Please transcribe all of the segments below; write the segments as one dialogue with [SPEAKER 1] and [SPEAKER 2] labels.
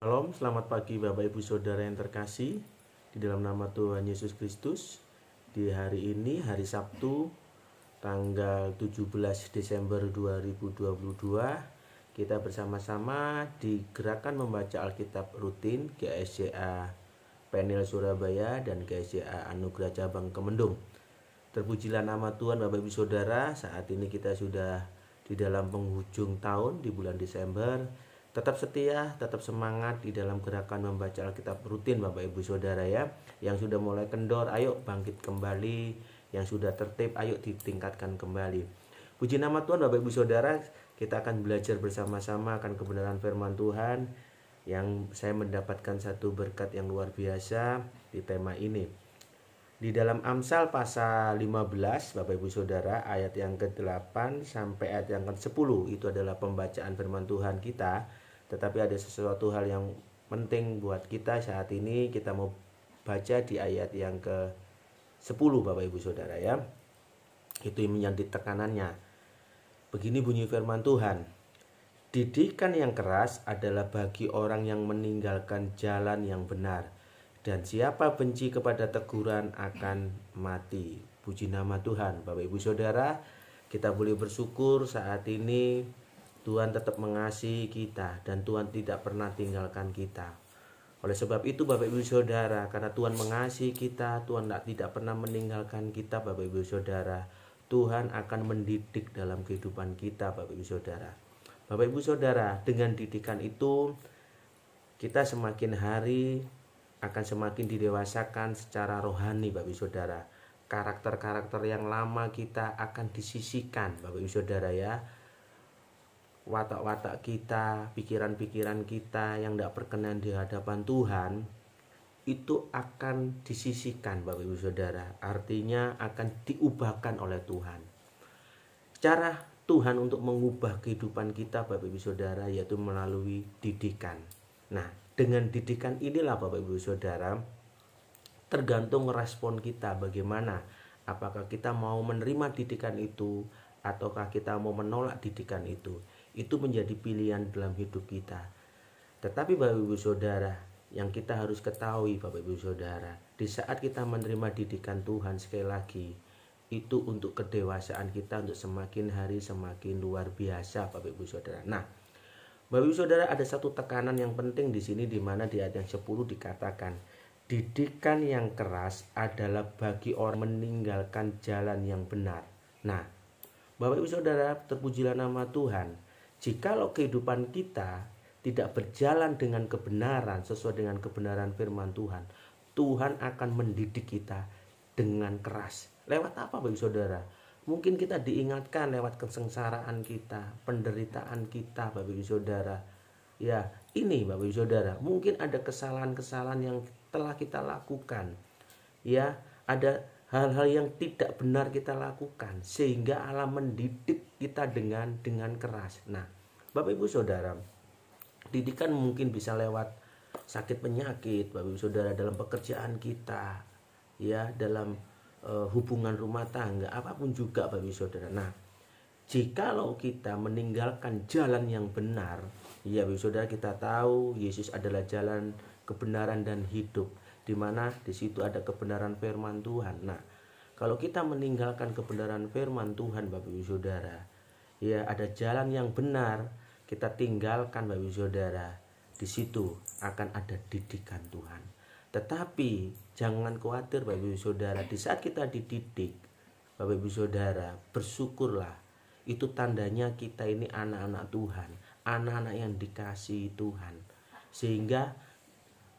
[SPEAKER 1] Shalom, selamat pagi Bapak Ibu Saudara yang terkasih di dalam nama Tuhan Yesus Kristus. Di hari ini, hari Sabtu, tanggal 17 Desember 2022, kita bersama-sama di Gerakan Membaca Alkitab Rutin GSJA Penil Surabaya dan GSJA Anugerah Cabang Kemendung. Terpujilah nama Tuhan Bapak Ibu Saudara, saat ini kita sudah di dalam penghujung tahun di bulan Desember. Tetap setia, tetap semangat di dalam gerakan membaca Alkitab rutin Bapak Ibu Saudara ya. Yang sudah mulai kendor, ayo bangkit kembali. Yang sudah tertib, ayo ditingkatkan kembali. Puji nama Tuhan Bapak Ibu Saudara, kita akan belajar bersama-sama akan kebenaran firman Tuhan. Yang saya mendapatkan satu berkat yang luar biasa di tema ini. Di dalam Amsal pasal 15 Bapak Ibu Saudara, ayat yang ke-8 sampai ayat yang ke-10 itu adalah pembacaan firman Tuhan kita. Tetapi ada sesuatu hal yang penting buat kita saat ini. Kita mau baca di ayat yang ke-10 Bapak Ibu Saudara ya. Itu yang menjadi tekanannya. Begini bunyi firman Tuhan. Didikan yang keras adalah bagi orang yang meninggalkan jalan yang benar. Dan siapa benci kepada teguran akan mati. Puji nama Tuhan. Bapak Ibu Saudara, kita boleh bersyukur saat ini Tuhan tetap mengasihi kita dan Tuhan tidak pernah tinggalkan kita. Oleh sebab itu Bapak Ibu Saudara, karena Tuhan mengasihi kita, Tuhan tidak pernah meninggalkan kita Bapak Ibu Saudara. Tuhan akan mendidik dalam kehidupan kita Bapak Ibu Saudara. Bapak Ibu Saudara, dengan didikan itu kita semakin hari akan semakin didewasakan secara rohani Bapak Ibu Saudara. Karakter-karakter yang lama kita akan disisihkan Bapak Ibu Saudara ya. Watak-watak kita, pikiran-pikiran kita yang tidak berkenan di hadapan Tuhan itu akan disisihkan Bapak Ibu Saudara. Artinya akan diubahkan oleh Tuhan. Cara Tuhan untuk mengubah kehidupan kita Bapak Ibu Saudara yaitu melalui didikan. Nah, dengan didikan inilah Bapak Ibu Saudara tergantung respon kita bagaimana. Apakah kita mau menerima didikan itu ataukah kita mau menolak didikan itu. Itu menjadi pilihan dalam hidup kita. Tetapi Bapak Ibu Saudara, yang kita harus ketahui Bapak Ibu Saudara, di saat kita menerima didikan Tuhan sekali lagi, itu untuk kedewasaan kita untuk semakin hari semakin luar biasa Bapak Ibu Saudara. Nah, Bapak Ibu Saudara, ada satu tekanan yang penting di sini di mana di ayat yang 10 dikatakan, didikan yang keras adalah bagi orang meninggalkan jalan yang benar. Nah, Bapak Ibu Saudara, terpujilah nama Tuhan. Jikalau kehidupan kita tidak berjalan dengan kebenaran sesuai dengan kebenaran firman Tuhan, Tuhan akan mendidik kita dengan keras. Lewat apa Bapak Ibu Saudara? Mungkin kita diingatkan lewat kesengsaraan kita, penderitaan kita Bapak Ibu Saudara. Ya, ini Bapak Ibu Saudara, mungkin ada kesalahan-kesalahan yang telah kita lakukan. Ya, ada hal-hal yang tidak benar kita lakukan sehingga Allah mendidik kita dengan keras. Nah, Bapak Ibu Saudara, didikan mungkin bisa lewat sakit penyakit Bapak Ibu Saudara, dalam pekerjaan kita, ya, dalam hubungan rumah tangga, apapun juga Bapak Ibu Saudara. Nah, jikalau kita meninggalkan jalan yang benar, ya Bapak Ibu Saudara, kita tahu Yesus adalah jalan kebenaran dan hidup, di mana di situ ada kebenaran firman Tuhan. Nah, kalau kita meninggalkan kebenaran firman Tuhan Bapak Ibu Saudara, ya ada jalan yang benar, kita tinggalkan Bapak Ibu Saudara, di situ akan ada didikan Tuhan. Tetapi jangan khawatir Bapak Ibu Saudara, di saat kita dididik Bapak Ibu Saudara, bersyukurlah. Itu tandanya kita ini anak-anak Tuhan, anak-anak yang dikasihi Tuhan. Sehingga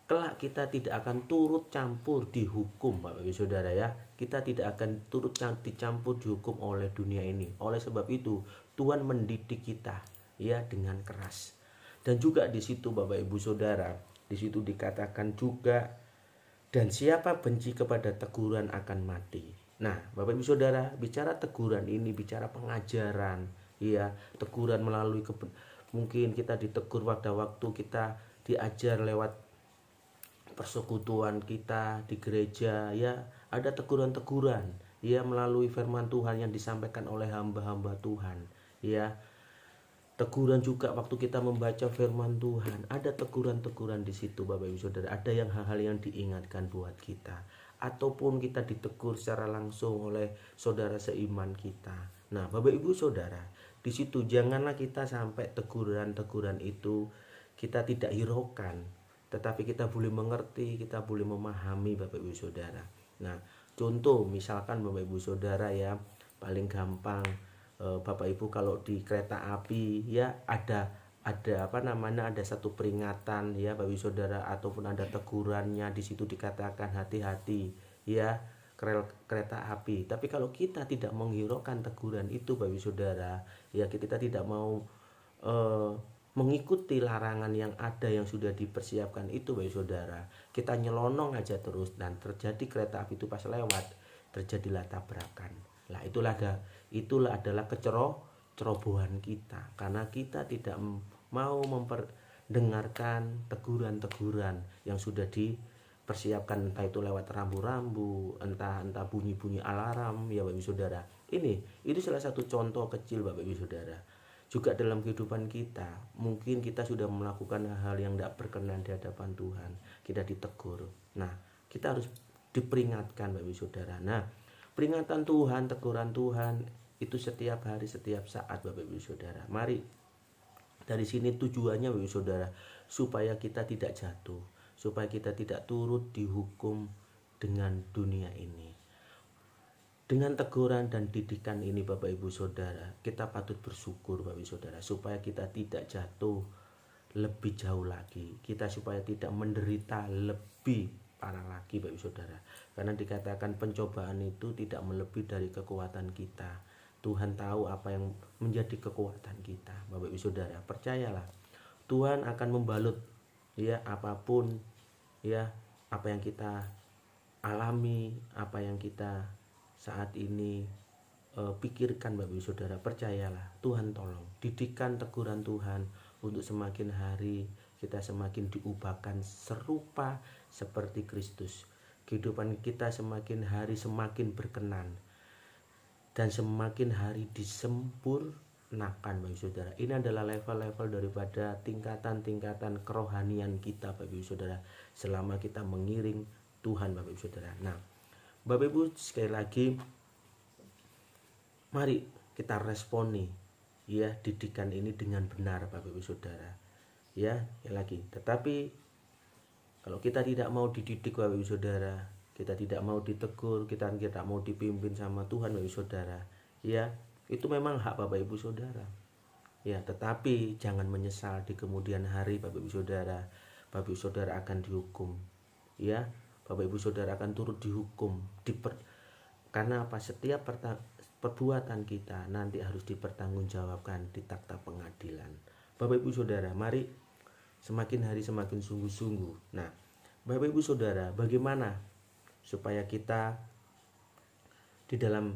[SPEAKER 1] kelak kita tidak akan turut campur dihukum Bapak Ibu Saudara ya. Kita tidak akan turut dicampur dihukum oleh dunia ini. Oleh sebab itu Tuhan mendidik kita ya dengan keras. Dan juga di situ Bapak Ibu Saudara, di situ dikatakan juga, dan siapa benci kepada teguran akan mati. Nah, Bapak Ibu Saudara, bicara teguran ini bicara pengajaran ya, teguran melalui mungkin kita ditegur pada waktu kita diajar lewat persekutuan kita di gereja ya, ada teguran-teguran ya melalui firman Tuhan yang disampaikan oleh hamba-hamba Tuhan ya. Teguran juga waktu kita membaca firman Tuhan, ada teguran-teguran di situ Bapak Ibu Saudara, ada yang hal-hal yang diingatkan buat kita, ataupun kita ditegur secara langsung oleh saudara seiman kita. Nah, Bapak Ibu Saudara, di situ janganlah kita sampai teguran-teguran itu kita tidak hiraukan, tetapi kita boleh mengerti, kita boleh memahami Bapak Ibu Saudara. Nah, contoh misalkan Bapak Ibu Saudara ya, paling gampang Bapak Ibu kalau di kereta api ya ada ada satu peringatan ya Bapak Ibu Saudara, ataupun ada tegurannya di situ dikatakan hati-hati ya kereta api. Tapi kalau kita tidak menghiraukan teguran itu Bapak Ibu Saudara, ya kita tidak mau mengikuti larangan yang ada yang sudah dipersiapkan itu Bapak Ibu Saudara, kita nyelonong aja terus dan terjadi kereta api itu pas lewat terjadilah tabrakan. Nah, itulah adalah kecerobohan kita karena kita tidak mau memperdengarkan teguran-teguran yang sudah dipersiapkan, entah itu lewat rambu-rambu, entah bunyi-bunyi alarm ya Bapak Ibu Saudara. Itu salah satu contoh kecil Bapak Ibu Saudara. Juga dalam kehidupan kita, mungkin kita sudah melakukan hal yang tidak berkenan di hadapan Tuhan, kita ditegur. Nah, kita harus diperingatkan Bapak Ibu Saudara. Nah, peringatan Tuhan, teguran Tuhan itu setiap hari, setiap saat Bapak Ibu Saudara. Mari dari sini tujuannya Bapak Ibu Saudara, supaya kita tidak jatuh, supaya kita tidak turut dihukum dengan dunia ini. Dengan teguran dan didikan ini Bapak Ibu Saudara, kita patut bersyukur Bapak Ibu Saudara, supaya kita tidak jatuh lebih jauh lagi, kita supaya tidak menderita lebih parah lagi Bapak Ibu Saudara. Karena dikatakan pencobaan itu tidak melebihi dari kekuatan kita. Tuhan tahu apa yang menjadi kekuatan kita Bapak Ibu Saudara. Percayalah, Tuhan akan membalut ya apapun ya apa yang kita alami, apa yang kita saat ini pikirkan Bapak Ibu Saudara. Percayalah, Tuhan tolong. Didikan teguran Tuhan untuk semakin hari kita semakin diubahkan serupa seperti Kristus. Kehidupan kita semakin hari semakin berkenan dan semakin hari disempurnakan Bapak Ibu Saudara. Ini adalah level-level daripada tingkatan-tingkatan kerohanian kita Bapak Ibu Saudara, selama kita mengiring Tuhan Bapak Ibu Saudara. Nah, Bapak Ibu sekali lagi, mari kita responi ya didikan ini dengan benar Bapak Ibu Saudara. Ya lagi. Tetapi kalau kita tidak mau dididik Bapak Ibu Saudara, kita tidak mau ditegur, kita tidak mau dipimpin sama Tuhan Bapak Ibu Saudara, ya itu memang hak Bapak Ibu Saudara. Ya, tetapi jangan menyesal di kemudian hari Bapak Ibu Saudara. Bapak Ibu Saudara akan dihukum. Ya, Bapak Ibu Saudara akan turut dihukum. Karena apa? Setiap perbuatan kita nanti harus dipertanggungjawabkan di takhta pengadilan. Bapak Ibu Saudara, mari semakin hari semakin sungguh-sungguh. Nah, Bapak Ibu Saudara, bagaimana supaya kita di dalam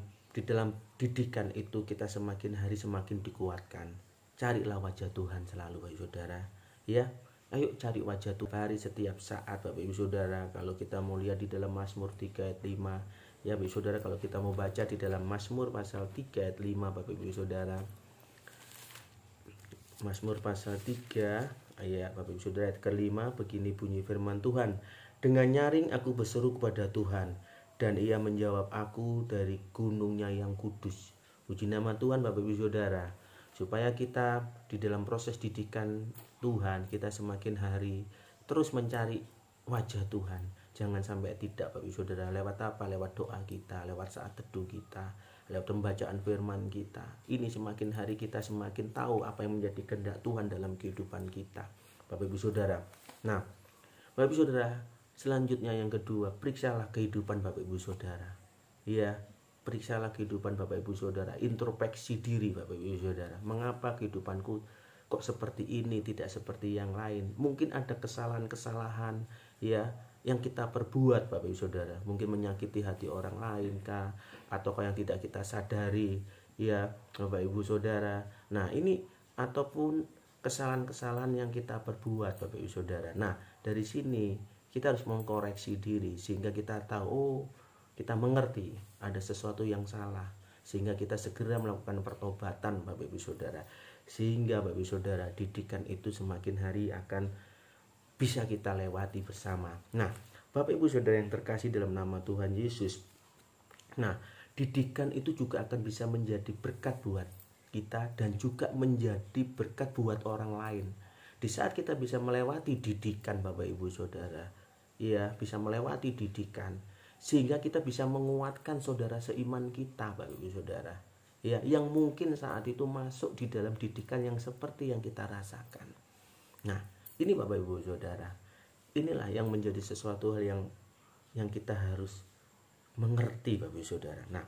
[SPEAKER 1] didikan itu kita semakin hari semakin dikuatkan? Carilah wajah Tuhan selalu Bapak Ibu Saudara. Ya, ayo cari wajah Tuhan hari setiap saat Bapak Ibu Saudara. Kalau kita mau lihat di dalam Mazmur 3 ayat 5, ya Bapak Ibu Saudara, kalau kita mau baca di dalam Mazmur pasal 3 ayat 5 Bapak Ibu Saudara. Mazmur pasal 3 ayat Bapak Ibu Saudara ayat ke-5, begini bunyi firman Tuhan. Dengan nyaring aku berseru kepada Tuhan, dan ia menjawab aku dari gunungnya yang kudus. Puji nama Tuhan Bapak Ibu Saudara. Supaya kita di dalam proses didikan Tuhan, kita semakin hari terus mencari wajah Tuhan. Jangan sampai tidak Bapak Ibu Saudara. Lewat apa? Lewat doa kita, lewat saat teduh kita, lewat pembacaan firman kita. Ini semakin hari kita semakin tahu apa yang menjadi kehendak Tuhan dalam kehidupan kita Bapak Ibu Saudara. Nah, Bapak Ibu Saudara, selanjutnya yang kedua, periksalah kehidupan Bapak Ibu Saudara. Ya, periksalah kehidupan Bapak Ibu Saudara, introspeksi diri Bapak Ibu Saudara. Mengapa kehidupanku kok seperti ini, tidak seperti yang lain? Mungkin ada kesalahan-kesalahan ya yang kita perbuat Bapak Ibu Saudara, mungkin menyakiti hati orang lain kah, ataukah yang tidak kita sadari ya Bapak Ibu Saudara. Nah, ini ataupun kesalahan-kesalahan yang kita perbuat Bapak Ibu Saudara. Nah, dari sini kita harus mengkoreksi diri sehingga kita tahu, kita mengerti ada sesuatu yang salah, sehingga kita segera melakukan pertobatan Bapak Ibu Saudara. Sehingga Bapak Ibu Saudara, didikan itu semakin hari akan bisa kita lewati bersama. Nah, Bapak Ibu Saudara yang terkasih dalam nama Tuhan Yesus, nah, didikan itu juga akan bisa menjadi berkat buat kita dan juga menjadi berkat buat orang lain. Di saat kita bisa melewati didikan Bapak Ibu Saudara, ya, bisa melewati didikan, sehingga kita bisa menguatkan saudara seiman kita Bapak Ibu Saudara, ya, yang mungkin saat itu masuk di dalam didikan yang seperti yang kita rasakan. Nah, ini Bapak Ibu Saudara, inilah yang menjadi sesuatu hal yang kita harus mengerti Bapak Ibu Saudara. Nah,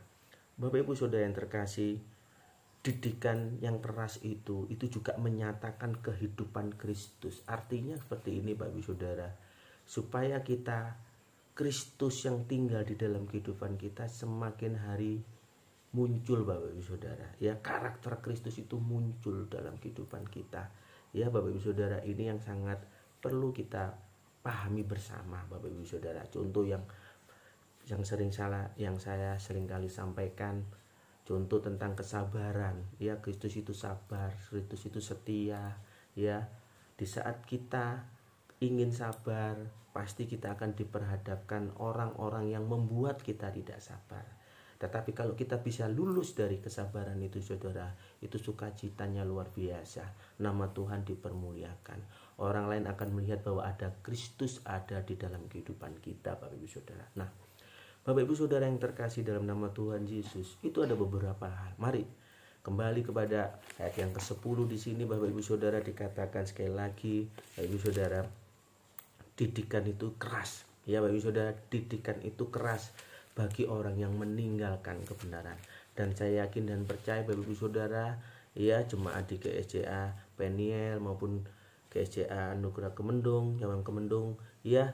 [SPEAKER 1] Bapak Ibu Saudara yang terkasih, didikan yang keras itu juga menyatakan kehidupan Kristus. Artinya seperti ini Bapak Ibu Saudara, supaya kita Kristus yang tinggal di dalam kehidupan kita semakin hari muncul Bapak Ibu Saudara. Ya, karakter Kristus itu muncul dalam kehidupan kita. Ya Bapak Ibu Saudara, ini yang sangat perlu kita pahami bersama Bapak Ibu Saudara. Contoh yang saya sering kali sampaikan, contoh tentang kesabaran. Ya, Kristus itu sabar, Kristus itu setia. Ya, di saat kita ingin sabar, pasti kita akan diperhadapkan orang-orang yang membuat kita tidak sabar. Tetapi kalau kita bisa lulus dari kesabaran itu Saudara, itu sukacitanya luar biasa. Nama Tuhan dipermuliakan. Orang lain akan melihat bahwa ada Kristus ada di dalam kehidupan kita Bapak Ibu Saudara. Nah, Bapak Ibu Saudara yang terkasih dalam nama Tuhan Yesus, itu ada beberapa hal. Mari kembali kepada ayat yang ke-10 di sini Bapak Ibu Saudara, dikatakan sekali lagi Bapak Ibu Saudara, didikan itu keras. Ya Bapak Ibu Saudara, didikan itu keras bagi orang yang meninggalkan kebenaran. Dan saya yakin dan percaya Bapak Ibu Saudara, ya, jemaat di GSJA Peniel maupun GSJA Anugerah Kemendung, Jaman Kemendung, ya,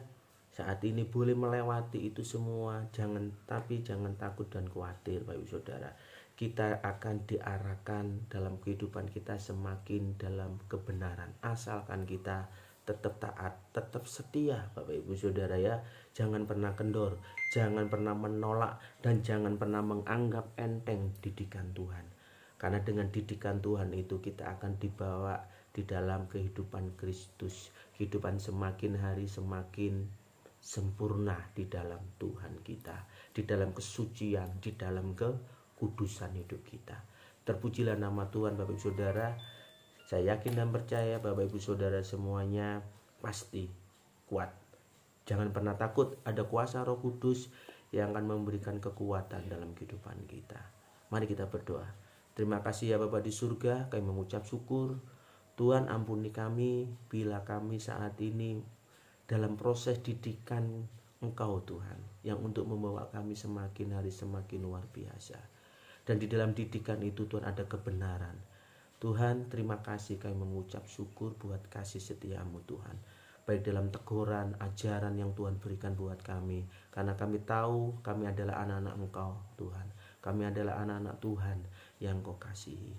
[SPEAKER 1] saat ini boleh melewati itu semua. Jangan takut dan khawatir Bapak Ibu Saudara. Kita akan diarahkan dalam kehidupan kita semakin dalam kebenaran, asalkan kita tetap taat, tetap setia Bapak Ibu Saudara, ya. Jangan pernah kendor, jangan pernah menolak, dan jangan pernah menganggap enteng didikan Tuhan. Karena dengan didikan Tuhan itu kita akan dibawa di dalam kehidupan Kristus. Kehidupan semakin hari semakin sempurna di dalam Tuhan kita, di dalam kesucian, di dalam kekudusan hidup kita. Terpujilah nama Tuhan Bapak Ibu Saudara. Saya yakin dan percaya Bapak Ibu Saudara semuanya pasti kuat. Jangan pernah takut, ada kuasa Roh Kudus yang akan memberikan kekuatan dalam kehidupan kita. Mari kita berdoa. Terima kasih ya Bapa di surga, kami mengucap syukur. Tuhan, ampuni kami bila kami saat ini dalam proses didikan Engkau Tuhan, yang untuk membawa kami semakin hari semakin luar biasa. Dan di dalam didikan itu Tuhan ada kebenaran. Tuhan, terima kasih, kami mengucap syukur buat kasih setiamu Tuhan, baik dalam teguran, ajaran yang Tuhan berikan buat kami. Karena kami tahu kami adalah anak-anak Engkau Tuhan. Kami adalah anak-anak Tuhan yang Kau kasihi.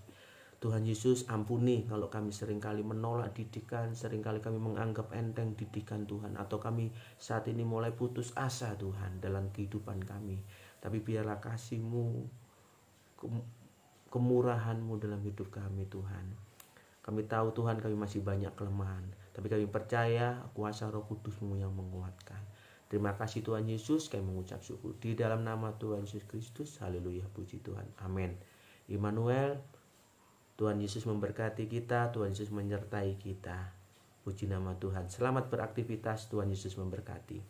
[SPEAKER 1] Tuhan Yesus, ampuni kalau kami seringkali menolak didikan, seringkali kami menganggap enteng didikan Tuhan, atau kami saat ini mulai putus asa Tuhan dalam kehidupan kami. Tapi biarlah kasih-Mu, kemurahan-Mu dalam hidup kami Tuhan. Kami tahu Tuhan kami masih banyak kelemahan, tapi kami percaya kuasa Roh Kudus-Mu yang menguatkan. Terima kasih Tuhan Yesus, kami mengucap syukur di dalam nama Tuhan Yesus Kristus. Haleluya, puji Tuhan, amin. Immanuel, Tuhan Yesus memberkati kita, Tuhan Yesus menyertai kita. Puji nama Tuhan. Selamat beraktivitas, Tuhan Yesus memberkati.